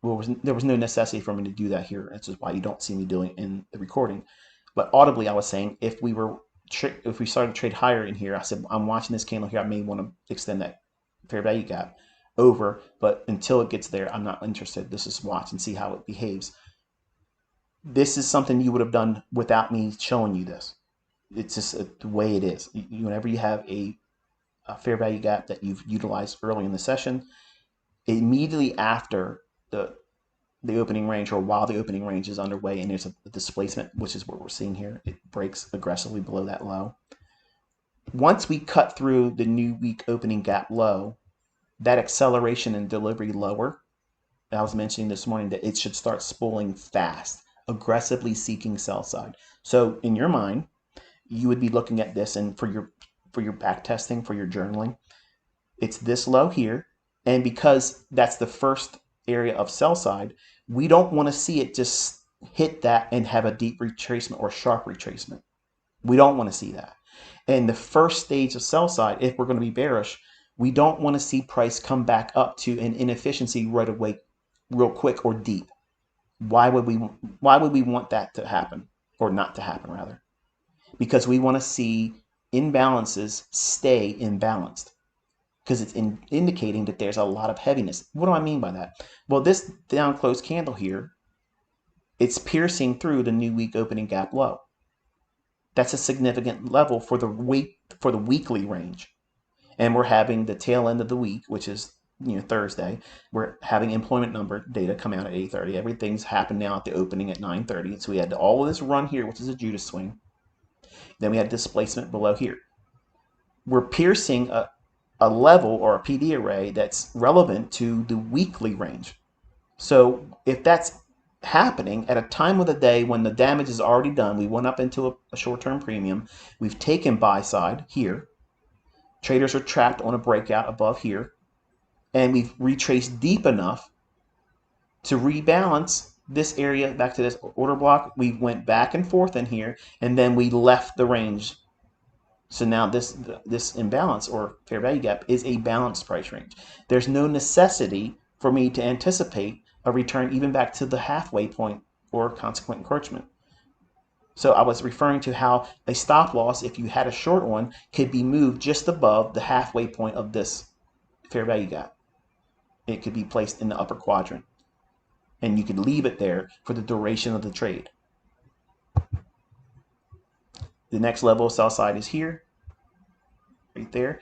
there was no necessity for me to do that here. That's just why you don't see me doing it in the recording. But audibly, I was saying if we started to trade higher in here, I said I'm watching this candle here. I may want to extend that fair value gap over, but until it gets there, I'm not interested. This is watch and see how it behaves. This is something you would have done without me showing you this. It's just the way it is. Whenever you have a fair value gap that you've utilized early in the session, immediately after the opening range, or while the opening range is underway and there's a displacement, which is what we're seeing here, it breaks aggressively below that low. Once we cut through the new week opening gap low, that acceleration and delivery lower, I was mentioning this morning that it should start spooling fast, aggressively seeking sell side. So in your mind, you would be looking at this, and for your back testing, for your journaling, it's this low here, and because that's the first area of sell side, we don't want to see it just hit that and have a deep retracement or sharp retracement. We don't want to see that. And the first stage of sell side, if we're going to be bearish, we don't want to see price come back up to an inefficiency right away, real quick or deep. Why would we want that to happen, or not to happen rather? Because we want to see imbalances stay imbalanced, because it's indicating that there's a lot of heaviness. What do I mean by that? Well, this down close candle here, it's piercing through the new week opening gap low. That's a significant level for the weekly range. And we're having the tail end of the week, which is Thursday. We're having employment number data come out at 8:30. Everything's happened now at the opening at 9:30. So we had all of this run here, which is a Judas swing. Then we had displacement below here. We're piercing a level or a PD array that's relevant to the weekly range. So if that's happening at a time of the day when the damage is already done, we went up into a short-term premium, we've taken buy side here, traders are trapped on a breakout above here, and we've retraced deep enough to rebalance this area back to this order block. We went back and forth in here, and then we left the range. So now this imbalance or fair value gap is a balanced price range. There's no necessity for me to anticipate a return even back to the halfway point or consequent encroachment. So I was referring to how a stop loss, if you had a short one, could be moved just above the halfway point of this fair value gap. It could be placed in the upper quadrant, and you could leave it there for the duration of the trade. The next level of sell side is here, right there.